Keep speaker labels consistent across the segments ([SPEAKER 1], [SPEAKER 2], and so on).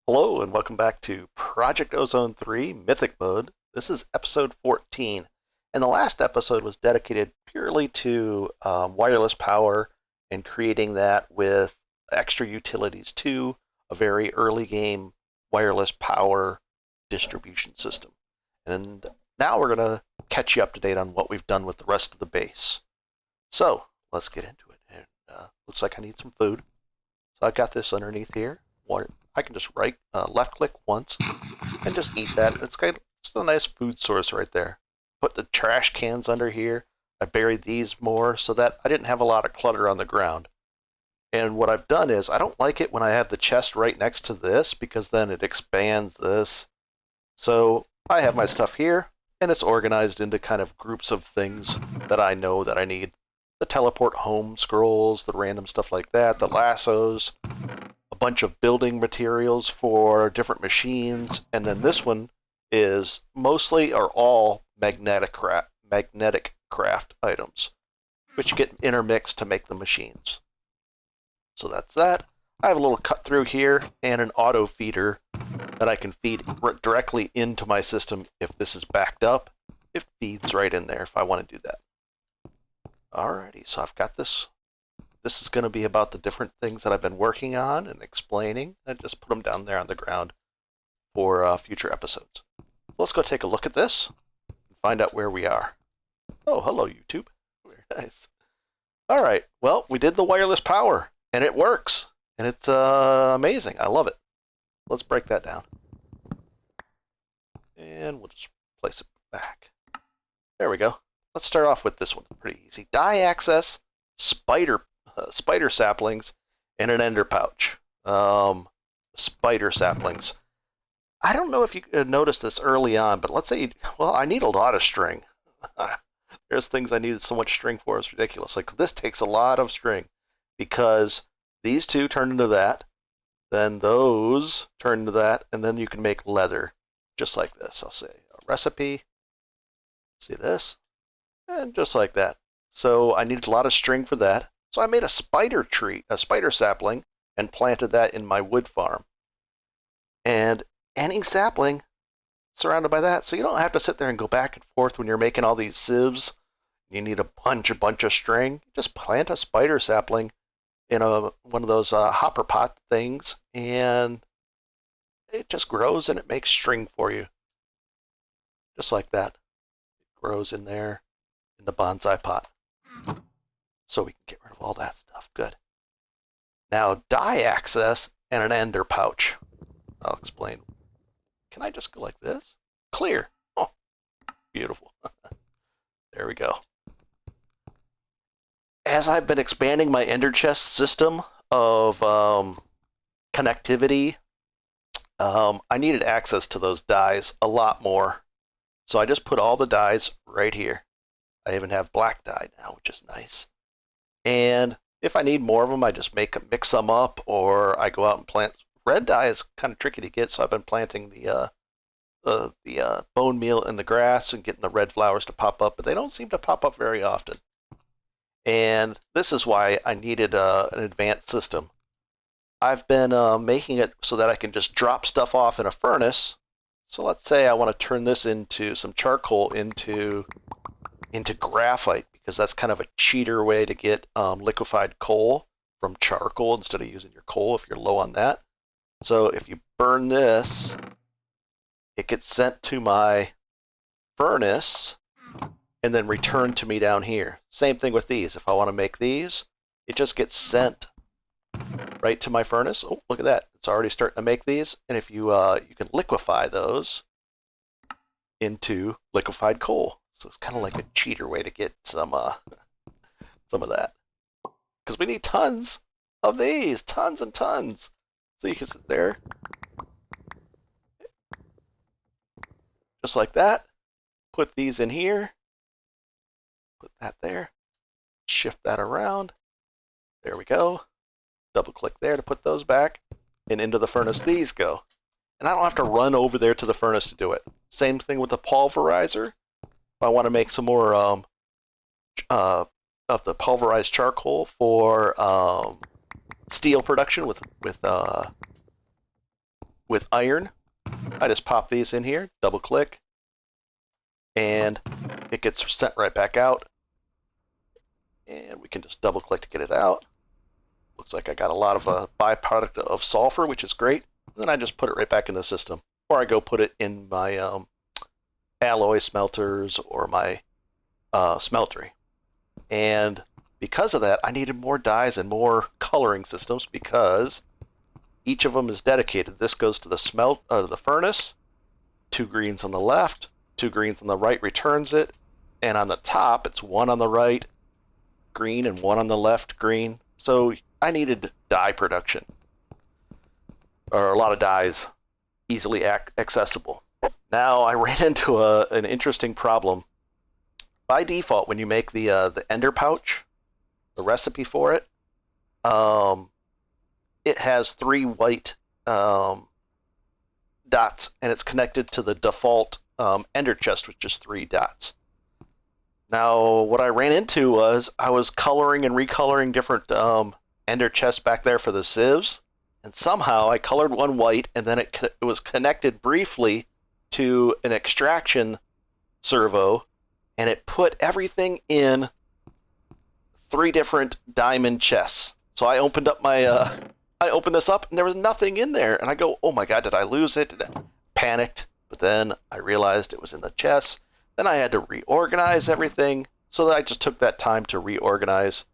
[SPEAKER 1] Hello and welcome back to Project Ozone 3 Mythic Mode. This is episode 14, and the last episode was dedicated purely to wireless power and creating that with extra utilities to a very early game wireless power distribution system. And now we're going to catch you up to date on what we've done with the rest of the base. So let's get into it. And looks like I need some food. So I've got this underneath here. I can just left click once and just eat that. It's got just a nice food source right there. Put the trash cans under here. I buried these more so that I didn't have a lot of clutter on the ground. And what I've done is I don't like it when I have the chest right next to this because then it expands this. So I have my stuff here and it's organized into kind of groups of things that I know that I need. The teleport home scrolls, the random stuff like that, the lassos, a bunch of building materials for different machines, and then this one is mostly or all magnetic craft items, which get intermixed to make the machines. So that's that. I have a little cut through here and an auto feeder that I can feed directly into my system if this is backed up. It feeds right in there if I want to do that. Alrighty, so I've got this. This is going to be about the different things that I've been working on and explaining. I just put them down there on the ground for future episodes. Let's go take a look at this and find out where we are. Oh, hello, YouTube. Very nice. All right. Well, we did the wireless power, and it works, and it's amazing. I love it. Let's break that down, and we'll just place it back. There we go. Let's start off with this one. Pretty easy. Die access, spider saplings, and an ender pouch. Spider saplings. I don't know if you noticed this early on, but let's say, I need a lot of string. There's things I needed so much string for, it's ridiculous. Like this takes a lot of string because these two turn into that, then those turn into that, and then you can make leather just like this. I'll say a recipe. See this? And just like that. So I needed a lot of string for that. So I made a spider sapling, and planted that in my wood farm. And any sapling surrounded by that, so you don't have to sit there and go back and forth when you're making all these sieves. You need a bunch of string. Just plant a spider sapling in one of those hopper pot things, and it just grows and it makes string for you. Just like that. It grows in there in the bonsai pot. So we can get rid of all that stuff. Good. Now, die access and an ender pouch. I'll explain. Can I just go like this? Clear. Oh, beautiful. There we go. As I've been expanding my ender chest system of connectivity, I needed access to those dies a lot more. So I just put all the dies right here. I even have black dye now, which is nice. And if I need more of them, I just mix them up, or I go out and plant. Red dye is kind of tricky to get, so I've been planting the bone meal in the grass and getting the red flowers to pop up, but they don't seem to pop up very often. And this is why I needed an advanced system. I've been making it so that I can just drop stuff off in a furnace. So let's say I want to turn this into some charcoal into graphite, because that's kind of a cheater way to get liquefied coal from charcoal instead of using your coal if you're low on that. So if you burn this, it gets sent to my furnace and then returned to me down here. Same thing with these. If I want to make these, it just gets sent right to my furnace. Oh, look at that. It's already starting to make these. And if you you can liquefy those into liquefied coal. So it's kind of like a cheater way to get some of that. Because we need tons of these, tons and tons. So you can sit there, just like that. Put these in here. Put that there. Shift that around. There we go. Double click there to put those back. And into the furnace these go. And I don't have to run over there to the furnace to do it. Same thing with the pulverizer. If I want to make some more of the pulverized charcoal for steel production with iron. I just pop these in here, double click, and it gets sent right back out. And we can just double click to get it out. Looks like I got a lot of a byproduct of sulfur, which is great. And then I just put it right back in the system. Or I go put it in my alloy smelters or my smeltery. And because of that, I needed more dyes and more coloring systems because each of them is dedicated. This goes to the furnace, 2 greens on the left, 2 greens on the right returns it, and on the top it's 1 on the right green and 1 on the left green. So I needed dye production, or a lot of dyes easily accessible. Now I ran into an interesting problem. By default, when you make the ender pouch, the recipe for it, it has 3 white dots, and it's connected to the default ender chest, which is 3 dots. Now, what I ran into was I was coloring and recoloring different ender chests back there for the sieves, and somehow I colored one white, and then it was connected briefly to an extraction servo, and it put everything in 3 different diamond chests. So I opened up I opened this up, and there was nothing in there, and I go, oh my god, did I lose it? Panicked, but then I realized it was in the chest. Then I had to reorganize everything, so that I just took that time to reorganize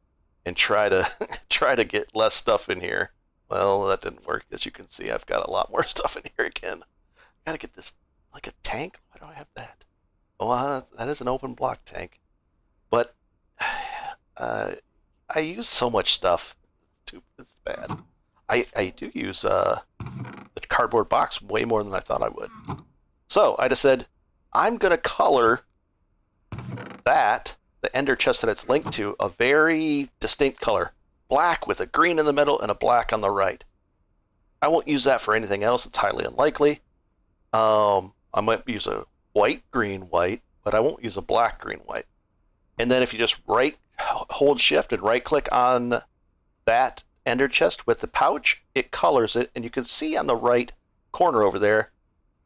[SPEAKER 1] and try to get less stuff in here. Well, that didn't work. As you can see, I've got a lot more stuff in here again. Gotta get this, like a tank? Why do I have that? Oh, that is an open block tank. But I use so much stuff. It's bad. I do use the cardboard box way more than I thought I would. So I just said, I'm going to color the ender chest that it's linked to, a very distinct color. Black with a green in the middle and a black on the right. I won't use that for anything else. It's highly unlikely. I might use a white, green, white, but I won't use a black, green, white. And then if you just hold shift and right click on that ender chest with the pouch, it colors it, and you can see on the right corner over there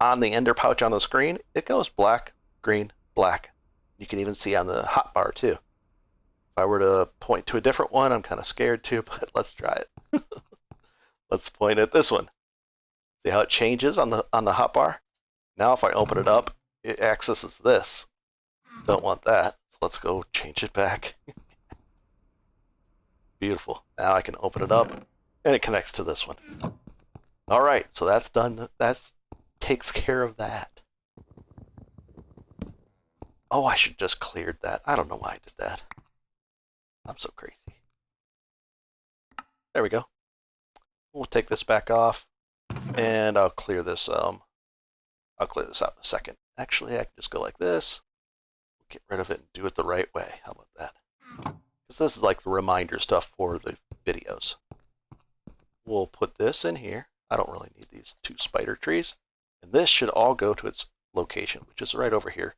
[SPEAKER 1] on the ender pouch on the screen, it goes black, green, black. You can even see on the hotbar too. If I were to point to a different one, I'm kind of scared too, but let's try it. Let's point at this one. See how it changes on the hotbar? Now if I open it up, it accesses this. Don't want that, so let's go change it back. Beautiful. Now I can open it up, and it connects to this one. All right, so that's done. That takes care of that. Oh, I should just cleared that. I don't know why I did that. I'm so crazy. There we go. We'll take this back off, and I'll clear this. I'll clear this out in a second. Actually, I can just go like this. Get rid of it and do it the right way. How about that? Because this is like the reminder stuff for the videos. We'll put this in here. I don't really need these 2 spider trees. And this should all go to its location, which is right over here.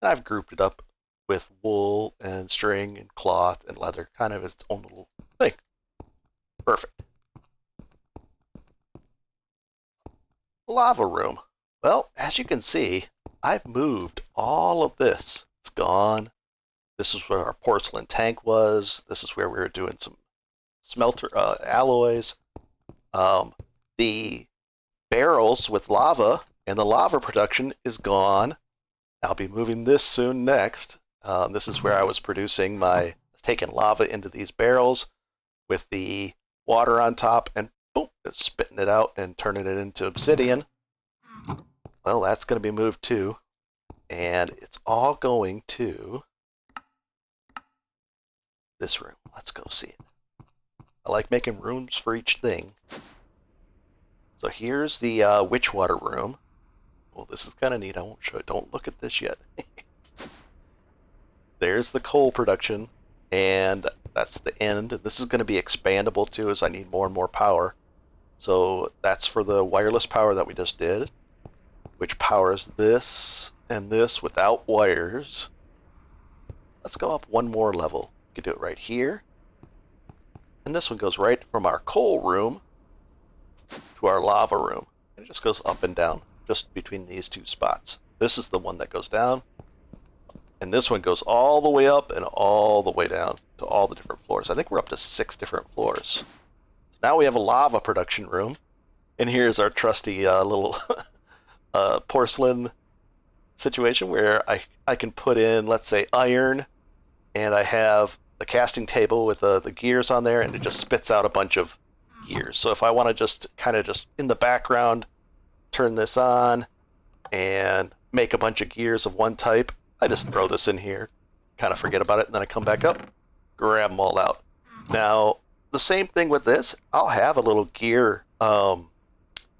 [SPEAKER 1] And I've grouped it up with wool and string and cloth and leather, kind of its own little thing. Perfect. Lava room. Well, as you can see, I've moved all of this. It's gone. This is where our porcelain tank was. This is where we were doing some smelter alloys. The barrels with lava and the lava production is gone. I'll be moving this soon next. This is where I was producing taking lava into these barrels with the water on top and boom, it's spitting it out and turning it into obsidian. Well, that's going to be moved too. And it's all going to this room. Let's go see it. I like making rooms for each thing. So here's the Witchwater room. Well, this is kind of neat. I won't show it. Don't look at this yet. There's the coal production, and that's the end. This is going to be expandable too as I need more and more power. So that's for the wireless power that we just did, which powers this and this without wires. Let's go up one more level. We can do it right here. And this one goes right from our coal room to our lava room. And it just goes up and down, just between these two spots. This is the one that goes down, and this one goes all the way up and all the way down to all the different floors. I think we're up to 6 different floors. Now we have a lava production room, and here's our trusty little porcelain situation where I can put in, let's say, iron, and I have the casting table with the gears on there, and it just spits out a bunch of gears. So if I want to just kind of just in the background turn this on and make a bunch of gears of one type, I just throw this in here, kind of forget about it, and then I come back up, grab them all out. Now, the same thing with this, I'll have a little gear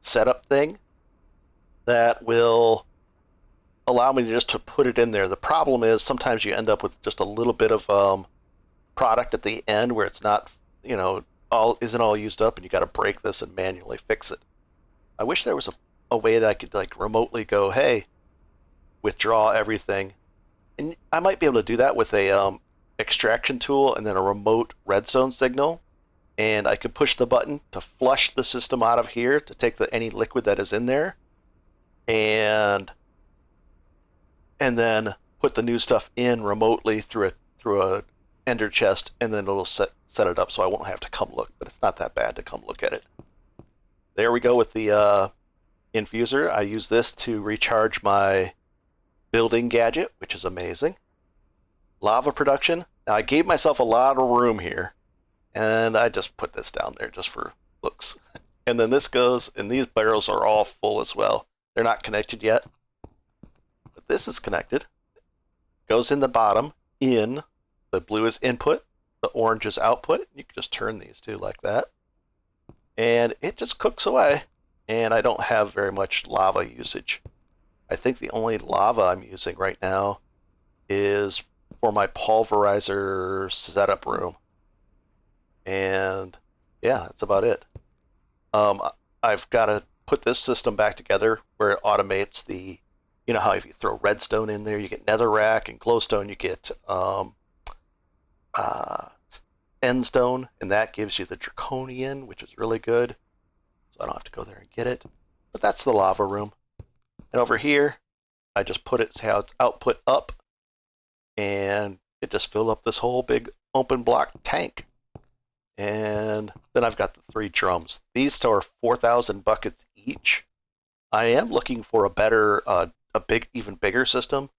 [SPEAKER 1] setup thing that will allow me just to put it in there. The problem is sometimes you end up with just a little bit of product at the end where it's not, isn't all used up, and you got to break this and manually fix it. I wish there was a way that I could like remotely go, hey, withdraw everything, and I might be able to do that with a extraction tool and then a remote redstone signal, and I could push the button to flush the system out of here to take any liquid that is in there, and then put the new stuff in remotely through a ender chest, and then it'll set it up so I won't have to come look. But it's not that bad to come look at it. There we go with the infuser. I use this to recharge my building gadget, which is amazing. Lava production. Now I gave myself a lot of room here, and I just put this down there just for looks. And then this goes, and these barrels are all full as well. They're not connected yet, but this is connected. Goes in the bottom, in. The blue is input, the orange is output. You can just turn these two like that. And it just cooks away. And I don't have very much lava usage. I think the only lava I'm using right now is for my pulverizer setup room. And yeah, that's about it. I've got to put this system back together where it automates the, you know how if you throw redstone in there, you get netherrack, and glowstone, you get endstone, and that gives you the draconian, which is really good. So I don't have to go there and get it. But that's the lava room. And over here, I just put it, see how it's output up, and it just filled up this whole big open block tank. And then I've got the 3 drums. These store 4,000 buckets each. I am looking for a better, even bigger system.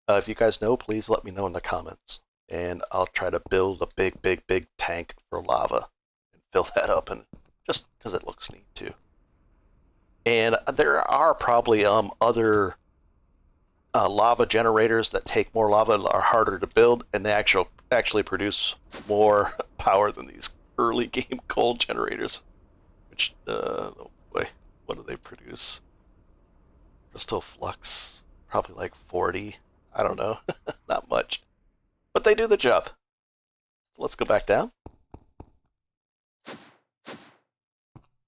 [SPEAKER 1] If you guys know, please let me know in the comments, and I'll try to build a big tank for lava and fill that up, and just because it looks neat too. And there are probably other lava generators that take more lava and are harder to build, and they actually produce more power than these early game coal generators. Which, oh boy, what do they produce? Crystal flux, probably like 40. I don't know, not much. But they do the job. So let's go back down.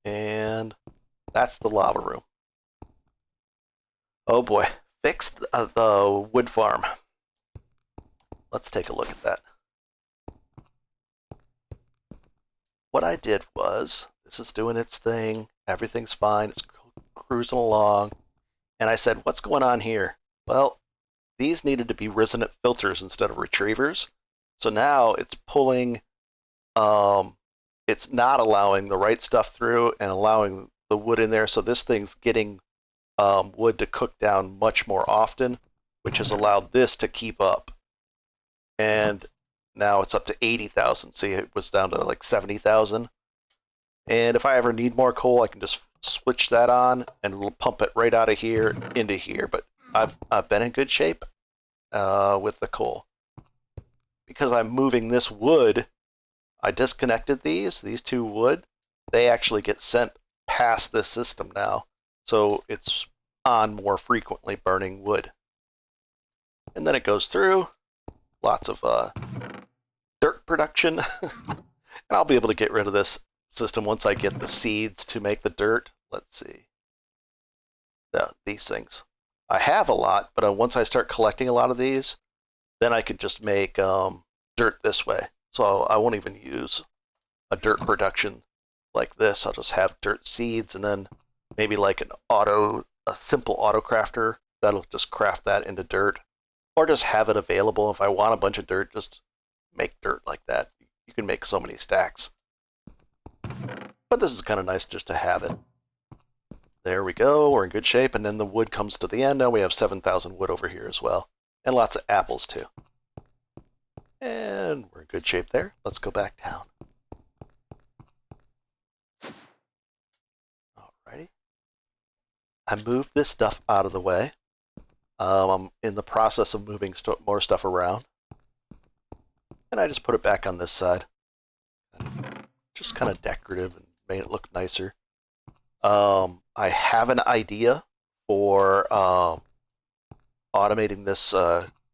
[SPEAKER 1] And that's the lava room. Oh boy, fixed the wood farm. Let's take a look at that. What I did was, this is doing its thing, everything's fine, it's cruising along, and I said, what's going on here? Well, these needed to be resonant filters instead of retrievers, so now it's pulling, it's not allowing the right stuff through and allowing the wood in there, so this thing's getting wood to cook down much more often, which has allowed this to keep up. And now it's up to 80,000. See, it was down to like 70,000. And if I ever need more coal, I can just switch that on and it'll pump it right out of here into here. But I've been in good shape with the coal. Because I'm moving this wood, I disconnected these 2 wood. They actually get sent past this system now. So it's on more frequently burning wood. And then it goes through. Lots of dirt production. And I'll be able to get rid of this system once I get the seeds to make the dirt. Let's see. These things. I have a lot, but once I start collecting a lot of these, then I could just make dirt this way. So I won't even use a dirt production like this. I'll just have dirt seeds, and then maybe like a simple auto crafter that'll just craft that into dirt, or just have it available. If I want a bunch of dirt, just make dirt like that. You can make so many stacks. But this is kind of nice just to have it. There we go, we're in good shape, and then the wood comes to the end. Now we have 7,000 wood over here as well, and lots of apples too. And we're in good shape there. Let's go back down. Alrighty. I moved this stuff out of the way. I'm in the process of moving more stuff around. And I just put it back on this side. Just kind of decorative and made it look nicer. I have an idea for automating this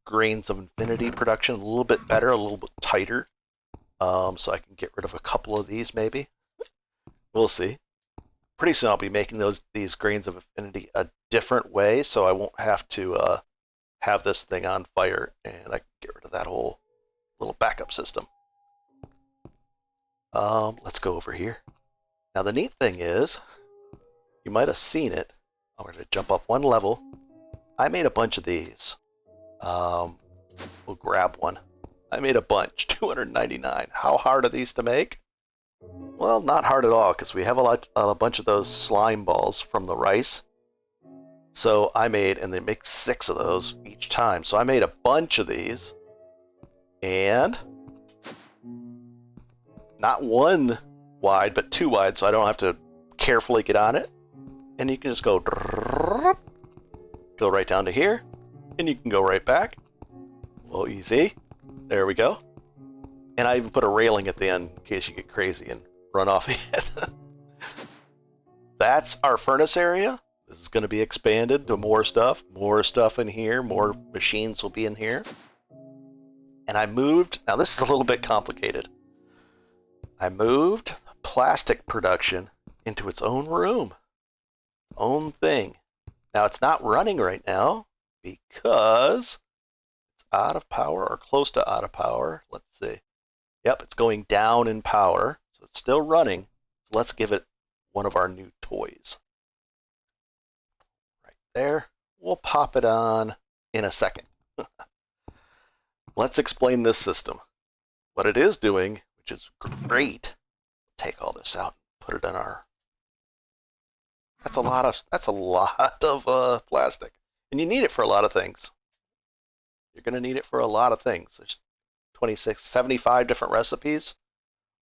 [SPEAKER 1] Grains of Infinity production a little bit better, a little bit tighter. So I can get rid of a couple of these maybe. We'll see. Pretty soon I'll be making these Grains of Infinity a different way, so I won't have to have this thing on fire, and I can get rid of that whole little backup system. Let's go over here. Now the neat thing is, you might have seen it. I'm going to jump up one level. I made a bunch of these. We'll grab one. I made a bunch, 299. How hard are these to make? Well, not hard at all, because we have a bunch of those slime balls from the rice. So I made, and they make 6 of those each time. So I made a bunch of these, and not one wide, but 2 wide, so I don't have to carefully get on it. And you can just go right down to here, and you can go right back. Well, easy. There we go. And I even put a railing at the end in case you get crazy and run off the end. That's our furnace area. This is going to be expanded to more stuff in here, more machines will be in here. And I moved, now this is a little bit complicated. I moved plastic production into its own room, own thing. Now it's not running right now because it's out of power or close to out of power. Let's see. Yep, it's going down in power, so it's still running. So let's give it one of our new toys. Right there. We'll pop it on in a second. Let's explain this system. What it is doing, which is great. Take all this out and put it in our. That's a lot of plastic, and you need it for a lot of things. You're going to need it for a lot of things. There's 26, 75 different recipes,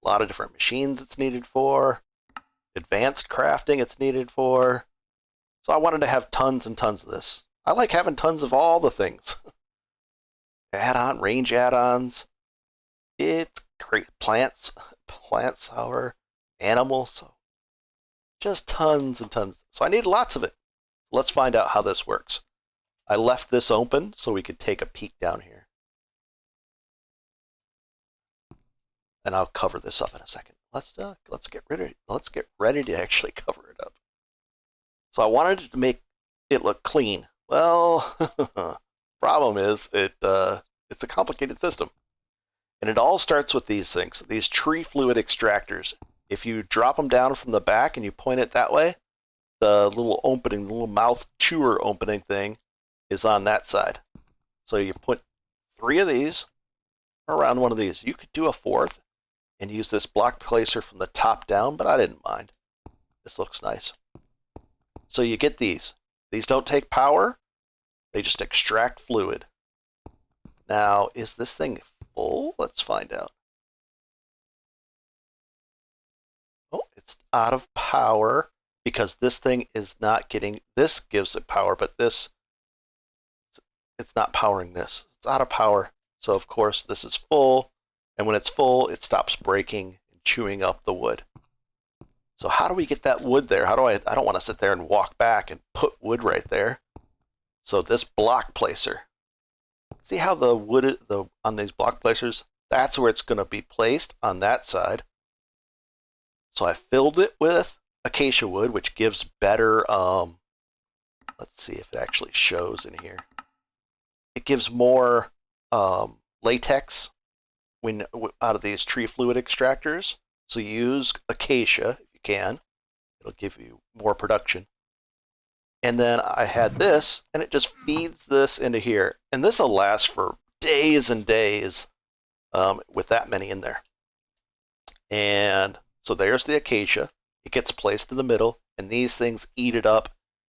[SPEAKER 1] a lot of different machines it's needed for, advanced crafting it's needed for. So I wanted to have tons and tons of this. I like having tons of all the things. Add-on, range add-ons. It's great. Plants, sour, animals. So just tons and tons. So I need lots of it. Let's find out how this works. I left this open so we could take a peek down here. And I'll cover this up in a second. Let's get ready to actually cover it up. So I wanted to make it look clean. Well, problem is it's a complicated system. And it all starts with these things, these tree fluid extractors. If you drop them down from the back and you point it that way, the little opening, the little mouth chewer opening thing is on that side. So you put 3 of these around one of these. You could do a 4th and use this block placer from the top down, but I didn't mind. This looks nice. So you get these. These don't take power. They just extract fluid. Now, is this thing full? Let's find out. Oh, it's out of power because this thing is not getting, this gives it power, but this, it's not powering this. It's out of power. So of course this is full, and when it's full, it stops breaking and chewing up the wood. So how do we get that wood there? I don't want to sit there and walk back and put wood right there. So this block placer, see how the wood on these block placers, that's where it's going to be placed on that side. So I filled it with acacia wood, which gives better, let's see if it actually shows in here. It gives more latex out of these tree fluid extractors. So you use acacia if you can. It'll give you more production. And then I had this, and it just feeds this into here. And this will last for days and days with that many in there. And so there's the acacia. It gets placed in the middle, and these things eat it up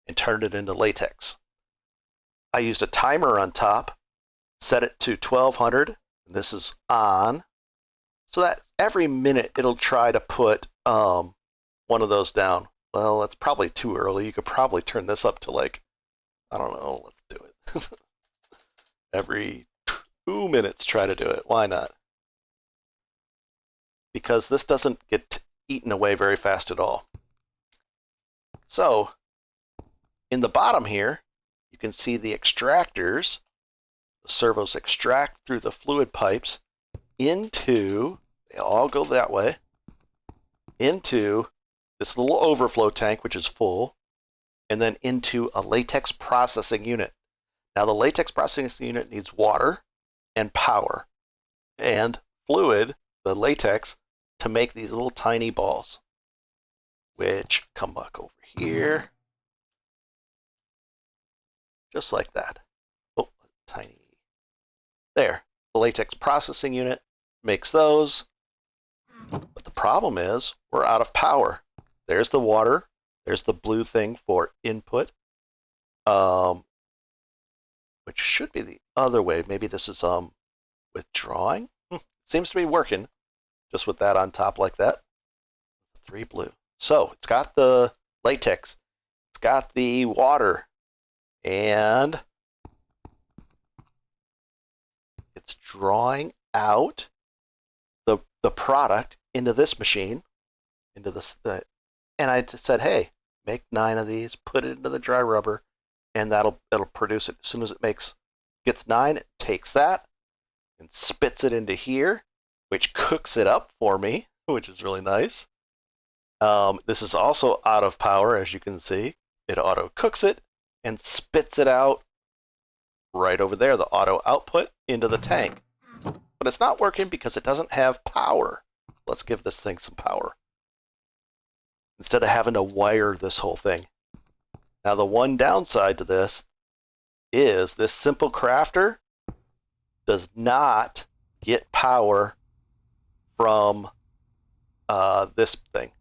[SPEAKER 1] and turn it into latex. I used a timer on top, set it to 1200, and this is on, so that every minute it'll try to put one of those down. Well, that's probably too early. You could probably turn this up to like, I don't know, let's do it. Every 2 minutes try to do it. Why not? Because this doesn't get eaten away very fast at all. So, in the bottom here, you can see the extractors. The servos extract through the fluid pipes into, they all go that way, into this little overflow tank, which is full, and then into a latex processing unit. Now, the latex processing unit needs water and power and fluid, the latex, to make these little tiny balls, which come back over here, just like that. Oh, tiny. There. The latex processing unit makes those. But the problem is we're out of power. There's the water. There's the blue thing for input, which should be the other way. Maybe this is withdrawing. Seems to be working just with that on top like that. 3 blue. So it's got the latex. It's got the water. And it's drawing out the product into this machine, into this, and I just said, hey, make 9 of these, put it into the dry rubber, and it'll produce it. As soon as it gets 9, it takes that and spits it into here, which cooks it up for me, which is really nice. This is also out of power, as you can see. It auto cooks it and spits it out right over there, the auto output into the tank. But it's not working because it doesn't have power. Let's give this thing some power, instead of having to wire this whole thing. Now, the one downside to this is this simple crafter does not get power from this thing.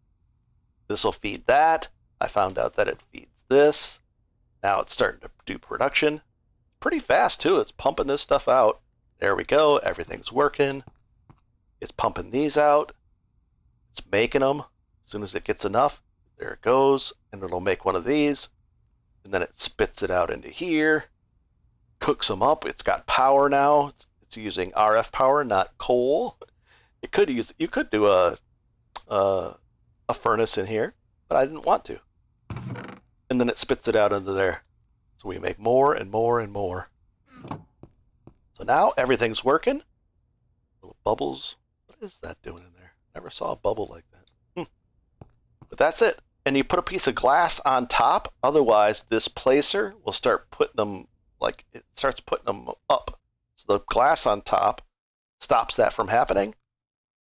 [SPEAKER 1] This will feed that. I found out that it feeds this. Now it's starting to do production. Pretty fast, too. It's pumping this stuff out. There we go. Everything's working. It's pumping these out. It's making them. As soon as it gets enough, there it goes. And it'll make one of these. And then it spits it out into here. Cooks them up. It's got power now. It's using RF power, not coal. You could do a furnace in here, but I didn't want to. And then it spits it out into there. So we make more and more and more. So now everything's working. Little bubbles. What is that doing in there? Never saw a bubble like that. But that's it. And you put a piece of glass on top. Otherwise, this placer will start putting them, like, it starts putting them up. So the glass on top stops that from happening.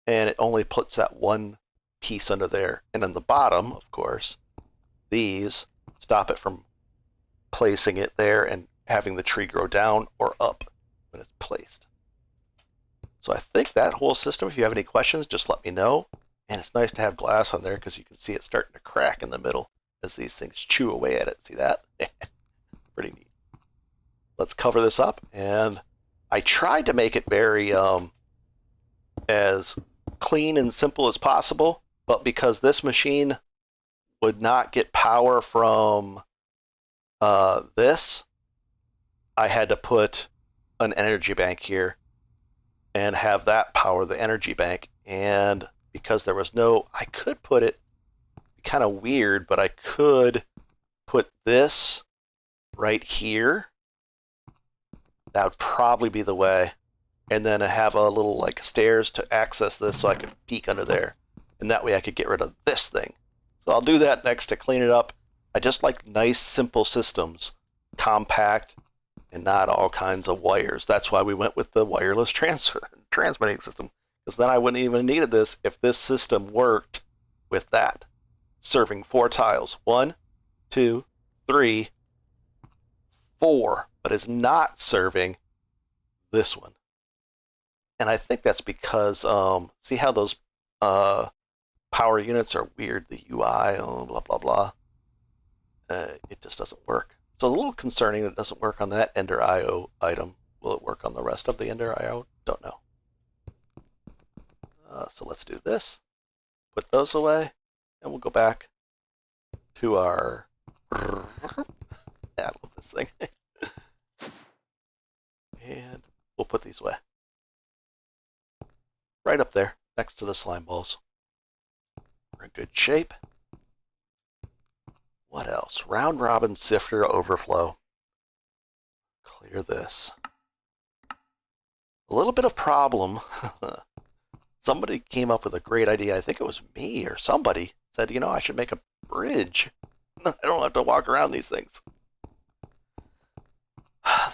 [SPEAKER 1] And it only puts that one piece under there. And on the bottom, of course, these stop it from placing it there and having the tree grow down or up when it's placed. So I think that whole system, if you have any questions, just let me know. And it's nice to have glass on there because you can see it starting to crack in the middle as these things chew away at it. See that? Pretty neat. Let's cover this up. And I tried to make it very as clean and simple as possible, but because this machine would not get power from this, I had to put an energy bank here and have that power the energy bank. And because there was no, I could put it, kind of weird, but I could put this right here. That would probably be the way. And then I have a little like stairs to access this so I could peek under there. And that way I could get rid of this thing. So I'll do that next to clean it up. I just like nice, simple systems, compact, and not all kinds of wires. That's why we went with the wireless transmitting system, because then I wouldn't even needed this if this system worked with that. serving 4 tiles. 1, 2, 3, 4, but is not serving this one. And I think that's because, see how those power units are weird, the UI, blah, blah, blah. It just doesn't work. So it's a little concerning that it doesn't work on that Ender IO item. Will it work on the rest of the Ender IO? Don't know. So let's do this. Put those away, and we'll go back to our... Yeah, I love this thing. And we'll put these away. Right up there, next to the slime balls. We're in good shape. What else? Round robin sifter overflow. Clear this. A little bit of problem. Somebody came up with a great idea. I think it was me or somebody said, you know, I should make a bridge. I don't have to walk around these things.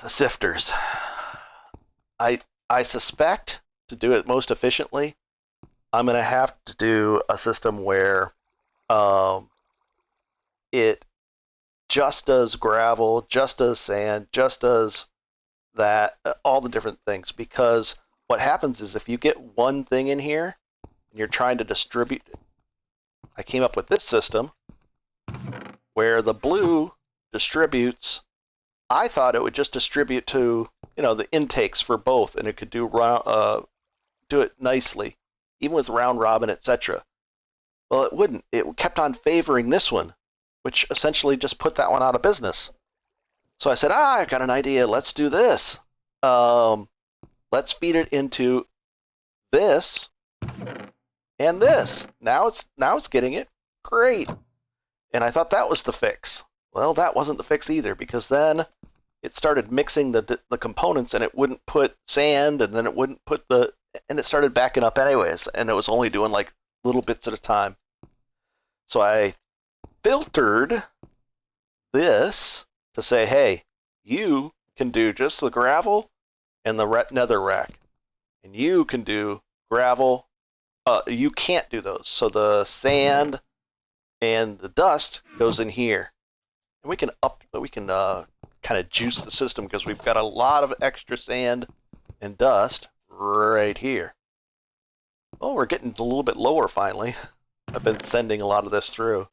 [SPEAKER 1] The sifters. I suspect to do it most efficiently, I'm going to have to do a system where it just does gravel, just does sand, just does that, all the different things. Because what happens is if you get one thing in here and you're trying to distribute it, I came up with this system where the blue distributes. I thought it would just distribute to, you know, the intakes for both, and it could do it nicely, even with round robin, etc. Well, it wouldn't. It kept on favoring this one, which essentially just put that one out of business. So I said, I've got an idea. Let's do this. Let's feed it into this and this. Now it's getting it. Great. And I thought that was the fix. Well, that wasn't the fix either, because then it started mixing the components, and it wouldn't put sand, and then it wouldn't put and it started backing up anyways, and it was only doing like little bits at a time. So I filtered this to say, hey, you can do just the gravel and the netherrack, and you can do gravel. You can't do those. So the sand and the dust goes in here, and we can kind of juice the system because we've got a lot of extra sand and dust right here. Oh, we're getting a little bit lower finally. I've been sending a lot of this through.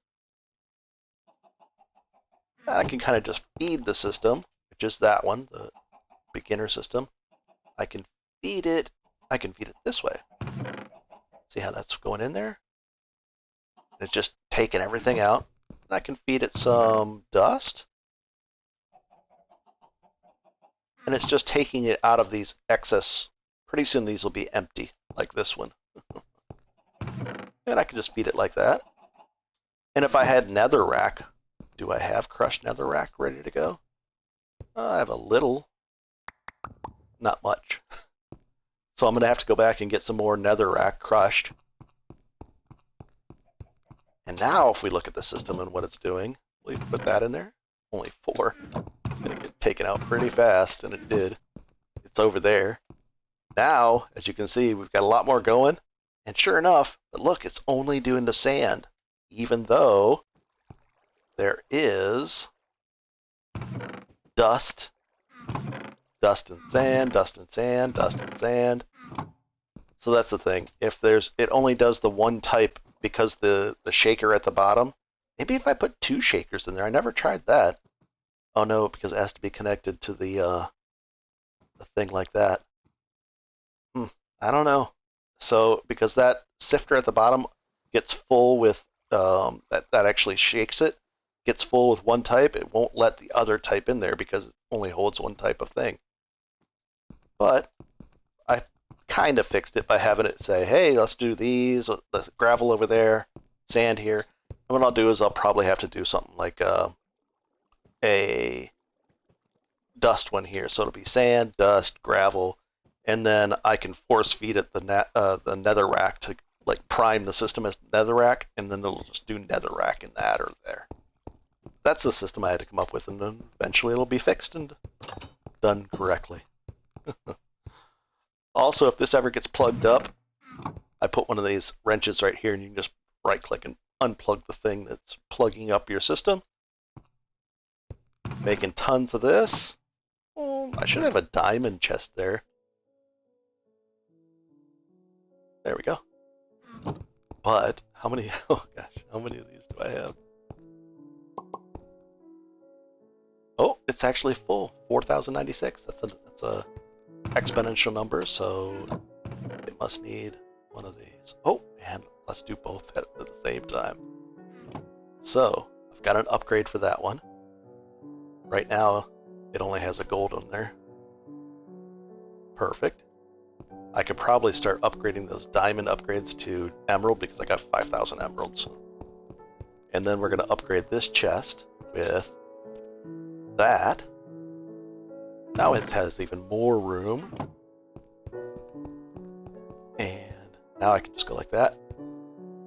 [SPEAKER 1] I can kind of just feed the system, which is that one, the beginner system. I can feed it this way. See how that's going in there? It's just taking everything out. And I can feed it some dust. And it's just taking it out of these excess. Pretty soon these will be empty, like this one. And I can just feed it like that. And if I had netherrack, do I have crushed netherrack ready to go? I have a little. Not much. So I'm going to have to go back and get some more netherrack crushed. And now if we look at the system and what it's doing, we put that in there. Only 4. It's going to get taken out pretty fast, and it did. It's over there. Now, as you can see, we've got a lot more going. And sure enough, but look, it's only doing the sand, even though there is dust, dust and sand, dust and sand, dust and sand. So that's the thing. If it only does the one type because the shaker at the bottom. Maybe if I put 2 shakers in there. I never tried that. Oh no, because it has to be connected to the thing like that. I don't know. So because that sifter at the bottom gets full with that actually shakes it, gets full with one type, it won't let the other type in there because it only holds one type of thing. But I kind of fixed it by having it say, hey, let's do these, the gravel over there, sand here. And what I'll do is I'll probably have to do something like a dust one here. So it'll be sand, dust, gravel, and then I can force feed it the netherrack to like prime the system as netherrack, and then it'll just do netherrack in that or there. That's the system I had to come up with, and then eventually it'll be fixed and done correctly. Also, if this ever gets plugged up, I put one of these wrenches right here, and you can just right-click and unplug the thing that's plugging up your system. Making tons of this. I should have a diamond chest there. There we go. But how many? Oh gosh, how many of these do I have? Oh, it's actually full. 4,096. That's a exponential number, so it must need one of these. Oh, and let's do both at the same time. So I've got an upgrade for that one. Right now, it only has a gold on there. Perfect. I could probably start upgrading those diamond upgrades to emerald because I got 5,000 emeralds. And then we're going to upgrade this chest with that. Now it has even more room. And now I can just go like that.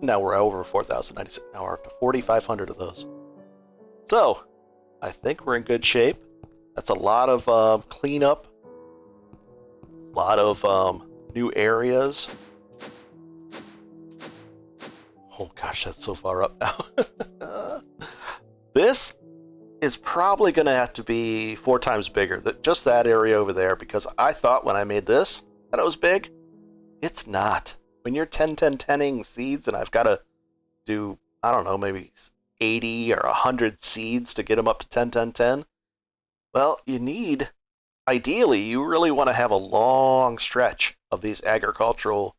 [SPEAKER 1] Now we're over 4,096. Now we're up to 4,500 of those. So, I think we're in good shape. That's a lot of cleanup. A lot of new areas. Oh gosh, that's so far up now. This is probably going to have to be 4 times bigger. Just that area over there, because I thought when I made this that it was big. It's not. When you're 10-10-10ing seeds and I've got to do, I don't know, maybe 80 or 100 seeds to get them up to 10-10-10, well, you need, ideally, you really want to have a long stretch of these agricultural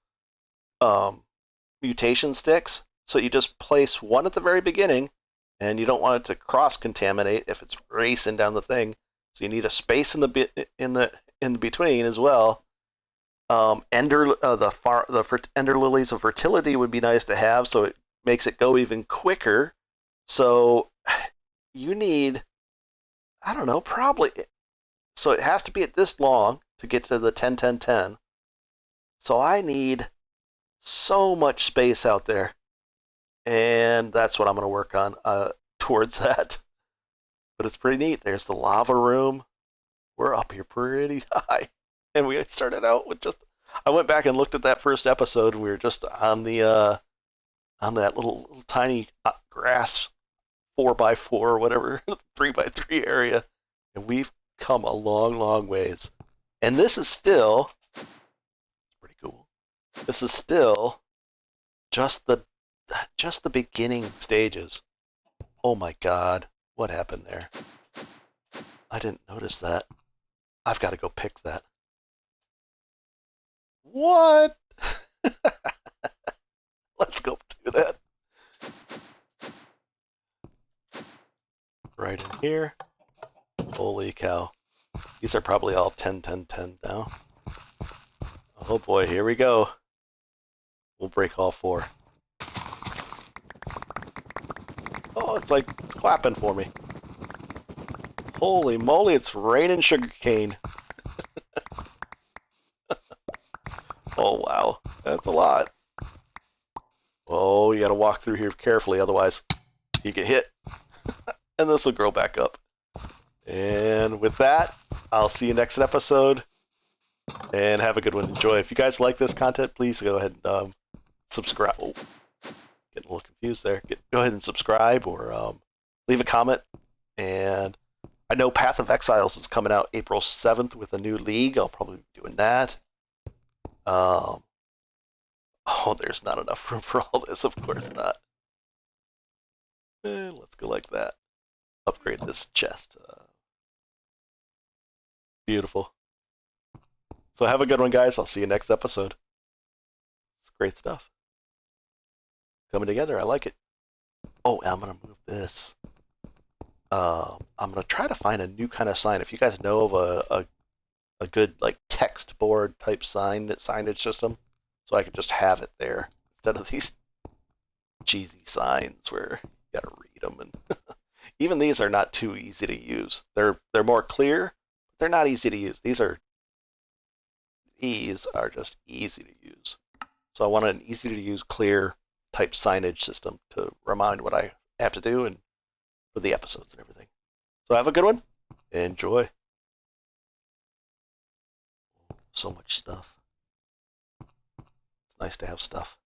[SPEAKER 1] mutation sticks. So you just place one at the very beginning, and you don't want it to cross-contaminate if it's racing down the thing. So you need a space in the between as well. Ender lilies of fertility would be nice to have, so it makes it go even quicker. So you need, I don't know, probably, so it has to be at this long to get to the 10-10-10. So I need so much space out there, and that's what I'm going to work on towards that. But it's pretty neat. There's the lava room. We're up here pretty high, and we started out with just. I went back and looked at that first episode, and we were just on the on that little tiny grass 4x4 or whatever 3x3 area, and we've come a long, long ways. And this is still, it's pretty cool. This is still just the beginning stages. Oh my God, what happened there? I didn't notice that. I've got to go pick that. What? Let's go do that. Right in here. Holy cow. These are probably all 10-10-10 now. Oh boy, here we go. We'll break all 4. Oh, it's like it's clapping for me. Holy moly, it's raining sugarcane. Oh wow, that's a lot. Oh, you gotta walk through here carefully, otherwise you get hit. And this will grow back up. And with that, I'll see you next episode. And have a good one. Enjoy. If you guys like this content, please go ahead and subscribe. Oh, getting a little confused there. Go ahead and subscribe or leave a comment. And I know Path of Exiles is coming out April 7th with a new league. I'll probably be doing that. Oh, there's not enough room for all this. Of course not. Let's go like that. Upgrade this chest. Beautiful. So have a good one, guys. I'll see you next episode. It's great stuff. Coming together. I like it. Oh, I'm going to move this. I'm going to try to find a new kind of sign. If you guys know of a good like text board type signage system, so I can just have it there instead of these cheesy signs where you gotta read them. And even these are not too easy to use. They're more clear, but they're not easy to use. These are just easy to use. So I want an easy to use, clear type signage system to remind what I have to do and for the episodes and everything. So have a good one. Enjoy. So much stuff. It's nice to have stuff.